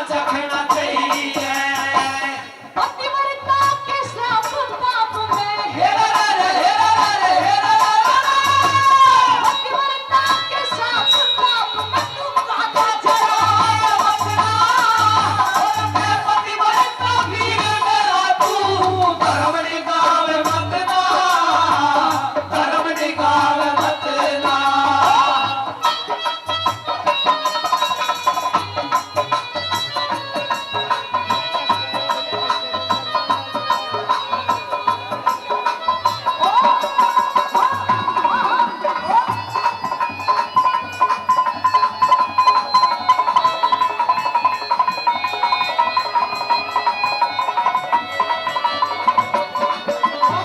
चखना चाहिए। पतिव्रता के श्राप ताप में हेरा रे हेरा रे हेरा रे पतिव्रता के श्राप ताप में तू काटा जरा बचना और मैं पतिव्रता वीर मेरा तू धर्म निकाल मत ना, धर्म निकाल मत ना।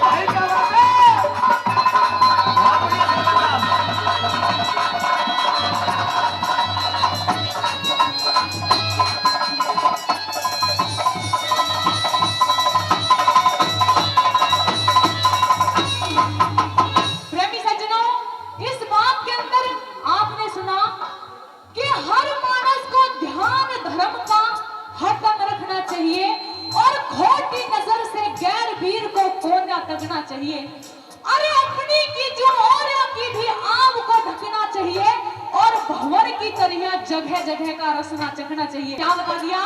भाई क्या बात है, बहुत बढ़िया सरपंच साहब। प्रेमी सज्जनों, इस बात के अंदर आपने सुना कि हर मानस को ध्यान धर्म का हरदम रखना चाहिए और खोटी नजर से गैर वीर को कोना तकना चाहिए। अरे अपनी की जो और की भी आग को ढकना चाहिए और भंवर की तरह जगह जगह का रसना चखना चाहिए। क्या बता दिया?